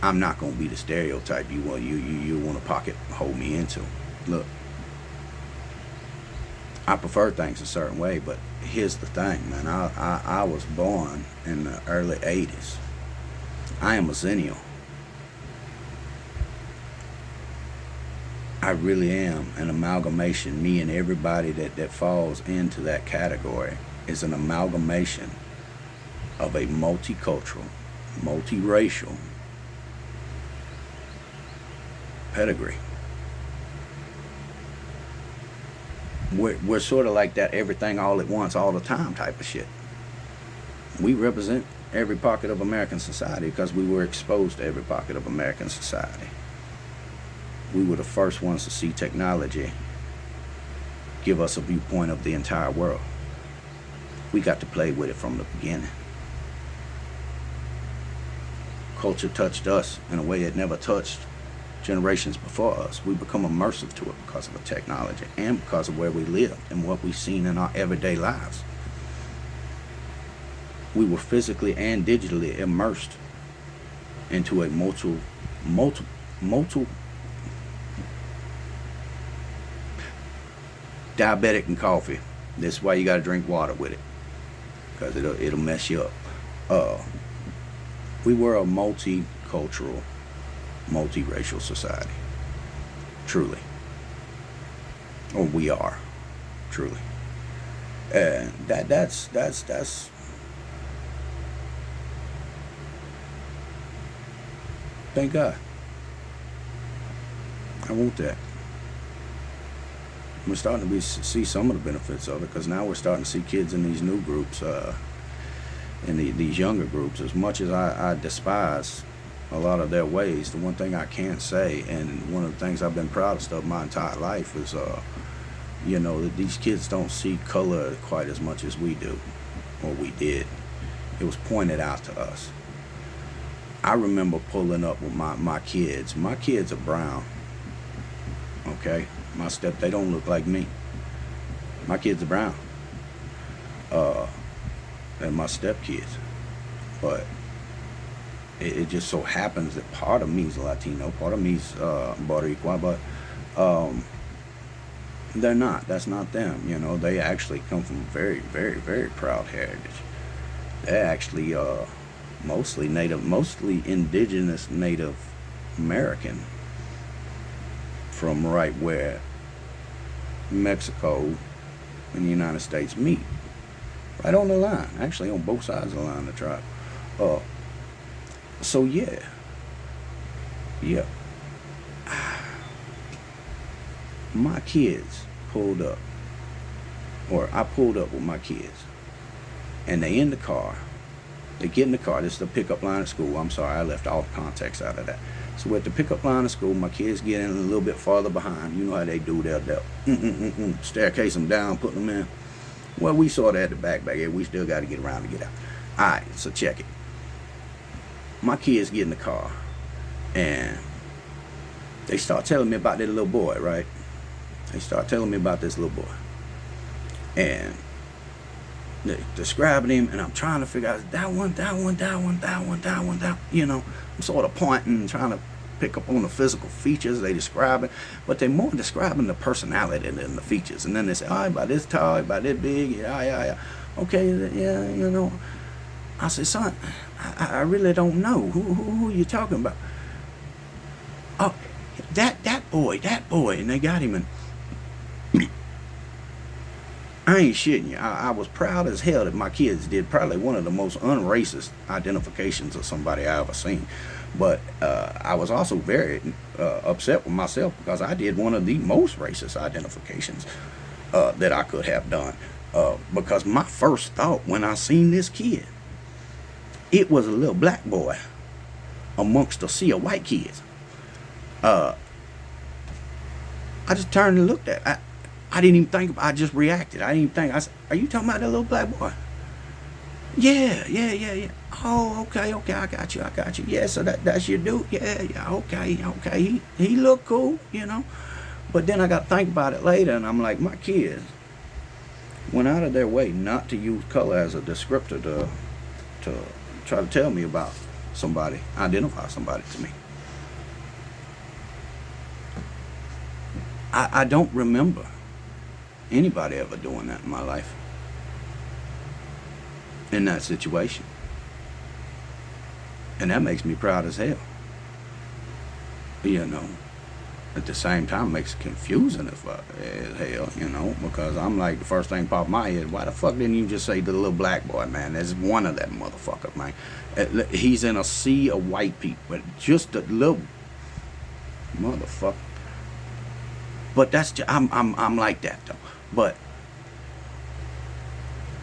I'm not gonna be the stereotype you want to pocket hold me into. Look, I prefer things a certain way, but here's the thing, man. I was born in the early '80s. I am a zennial. I really am an amalgamation. Me and everybody that falls into that category is an amalgamation of a multicultural, multiracial pedigree. We're sort of like that everything all at once all the time type of shit. We represent every pocket of American society because we were exposed to every pocket of American society. We were the first ones to see technology give us a viewpoint of the entire world. We got to play with it from the beginning. Culture touched us in a way it never touched generations before us. We become immersive to it because of the technology and because of where we lived and what we've seen in our everyday lives. We were physically and digitally immersed into a multiple diabetic and coffee. This is why you got to drink water with it, because it'll mess you up. We were a multicultural, multiracial society, truly, or we are, truly, and that's. Thank God. I want that. We're starting to see some of the benefits of it, because now we're starting to see kids in these new groups, these younger groups. As much as I despise a lot of their ways, the one thing I can say, and one of the things I've been proudest of my entire life, is that these kids don't see color quite as much as we do, or we did. It was pointed out to us. I remember pulling up with my kids. My kids are brown. Okay? They don't look like me. My kids are brown. And my stepkids. But it just so happens that part of me is Latino, part of me is Boricua, but they're not. That's not them. They actually come from very, very, very proud heritage. They're actually mostly indigenous Native American, from right where Mexico and the United States meet. Right on the line, actually on both sides of the line, the tribe. So yeah. My kids pulled up, or I pulled up with my kids, and they in the car. They get in the car. This is the pickup line of school. I'm sorry, I left all the context out of that. So at the pickup line of school, my kids get in a little bit farther behind. You know how they do. They'll staircase them down, put them in. Well, we saw that at the back here. We still got to get around to get out. All right, so check it. My kids get in the car, and they start telling me about that little boy, right? They start telling me about this little boy. And they're describing him, and I'm trying to figure out that one. I'm sort of pointing and trying to pick up on the physical features they describe it, but they're more describing the personality than the features. And then they say, oh, about this tall, about this big, yeah. Okay, yeah. I said, son, I really don't know. Who you talking about? Oh, that boy. And they got him, and I ain't shitting you. I was proud as hell that my kids did probably one of the most unracist identifications of somebody I ever seen. But I was also very upset with myself because I did one of the most racist identifications that I could have done. Because my first thought when I seen this kid, it was a little black boy amongst a sea of white kids. I just turned and looked at it. I didn't even think about it. I just reacted. I didn't even think. I said, are you talking about that little black boy? Yeah. Oh, okay, I got you. Yeah, so that's your dude? Yeah, okay. He look cool, But then I got to think about it later, and I'm like, my kids went out of their way not to use color as a descriptor to try to tell me about somebody, identify somebody to me. I don't remember anybody ever doing that in my life, in that situation. And that makes me proud as hell. You know, at the same time, it makes it confusing as hell, you know, because I'm like, the first thing popped in my head, why the fuck didn't you just say the little black boy, man? There's one of that motherfucker, man. He's in a sea of white people, but just a little motherfucker. But that's just, I'm like that though. But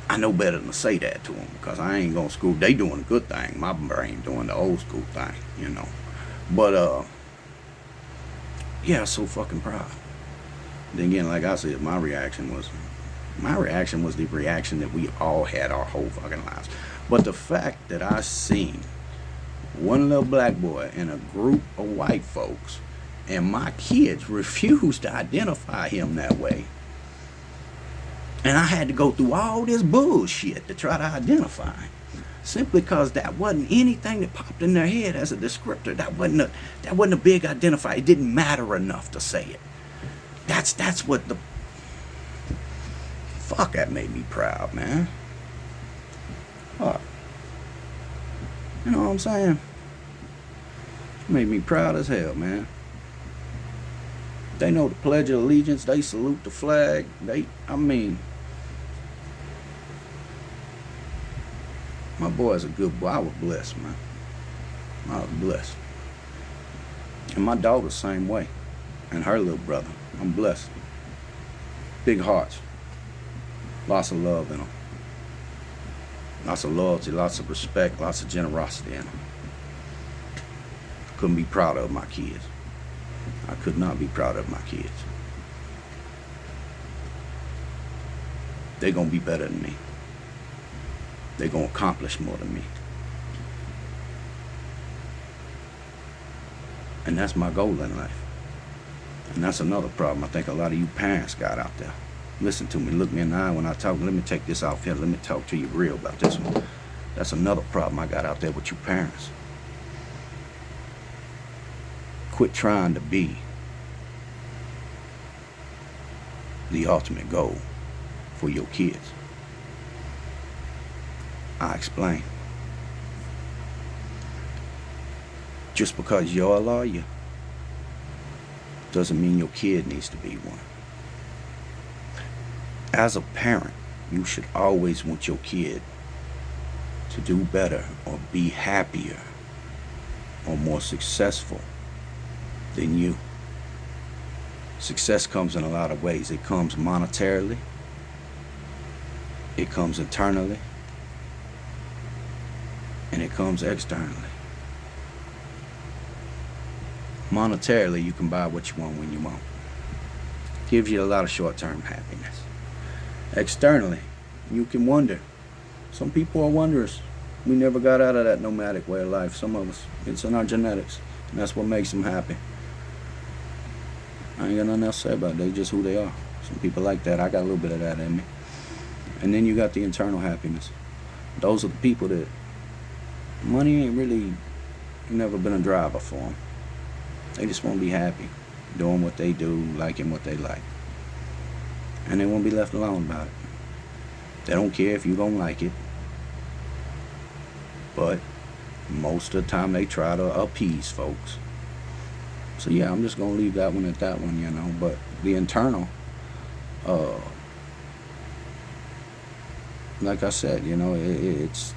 I know better than to say that to them, because I ain't gonna school. They doing a good thing. My brain doing the old school thing, you know. But yeah, so fucking proud. Then again, like I said, my reaction was the reaction that we all had our whole fucking lives. But the fact that I seen one little black boy in a group of white folks, and my kids refused to identify him that way, and I had to go through all this bullshit to try to identify him, simply because that wasn't anything that popped in their head as a descriptor. That wasn't a big identifier. It didn't matter enough to say it. That's what the fuck that made me proud, man. Fuck. You know what I'm saying? It made me proud as hell, man. They know the Pledge of Allegiance. They salute the flag. My boy's a good boy. I was blessed, man. I was blessed. And my daughter the same way. And her little brother. I'm blessed. Big hearts. Lots of love in them. Lots of loyalty, lots of respect, lots of generosity in them. Couldn't be prouder of my kids. I could not be proud of my kids. They're going to be better than me. They're going to accomplish more than me. And that's my goal in life. And that's another problem I think a lot of you parents got out there. Listen to me, look me in the eye when I talk. Let me take this off here. Let me talk to you real about this one. That's another problem I got out there with you parents. Quit trying to be the ultimate goal for your kids. I explain. Just because you're a lawyer doesn't mean your kid needs to be one. As a parent, you should always want your kid to do better or be happier or more successful than you. Success comes in a lot of ways. It comes monetarily, it comes internally, and it comes externally. Monetarily, you can buy what you want when you want. Gives you a lot of short-term happiness. Externally, you can wonder. Some people are wonders. We never got out of that nomadic way of life. Some of us, it's in our genetics, and that's what makes them happy. I ain't got nothing else to say about it. They just who they are. Some people like that. I got a little bit of that in me. And then you got the internal happiness. Those are the people that money ain't really never been a driver for them. They just want to be happy, doing what they do, liking what they like. And they won't be left alone about it. They don't care if you don't like it. But most of the time they try to appease folks. So yeah, I'm just going to leave that one at that one, you know. But the internal, like I said, you know, it's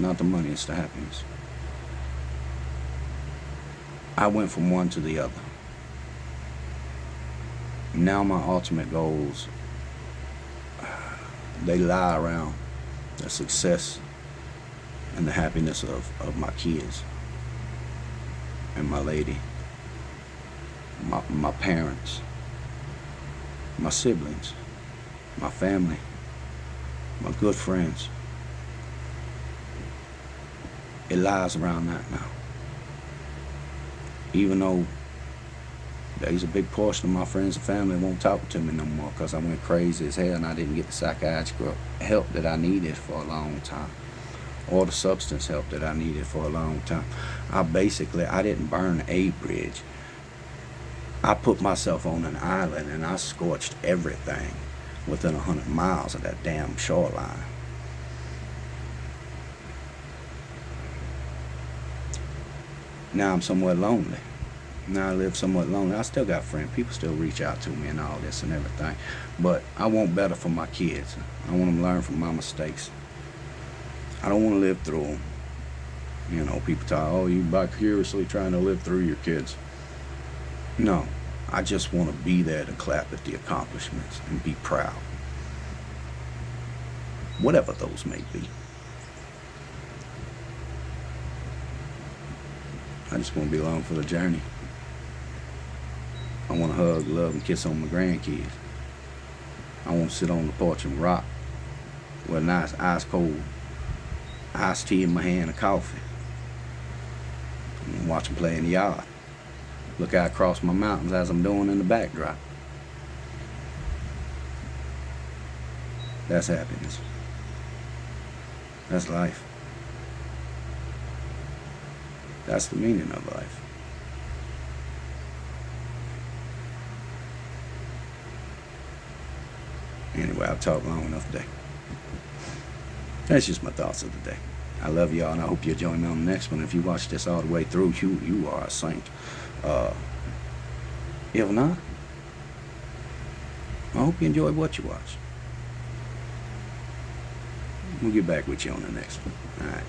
not the money, it's the happiness. I went from one to the other. Now my ultimate goals, they lie around the success and the happiness of my kids and my lady, my parents, my siblings, my family, my good friends. It lies around that now. Even though there's a big portion of my friends and family won't talk to me no more because I went crazy as hell and I didn't get the psychiatric help that I needed for a long time. or the substance help that I needed for a long time. I didn't burn a bridge. I put myself on an island and I scorched everything within 100 miles of that damn shoreline. Now I'm somewhat lonely. Now I live somewhat lonely. I still got friends. People still reach out to me and all this and everything. But I want better for my kids. I want them to learn from my mistakes. I don't want to live through them. You know, people talk, oh, you vicariously trying to live through your kids. No, I just want to be there to clap at the accomplishments and be proud. Whatever those may be. I just want to be along for the journey. I want to hug, love, and kiss on my grandkids. I want to sit on the porch and rock with a nice ice cold iced tea in my hand and coffee. And watch them play in the yard. Look out across my mountains as I'm doing in the backdrop. That's happiness. That's life. That's the meaning of life. Anyway, I've talked long enough today. That's just my thoughts of the day. I love y'all, and I hope you join me on the next one. If you watch this all the way through, you are a saint. If not, I hope you enjoy what you watch. We'll get back with you on the next one. All right.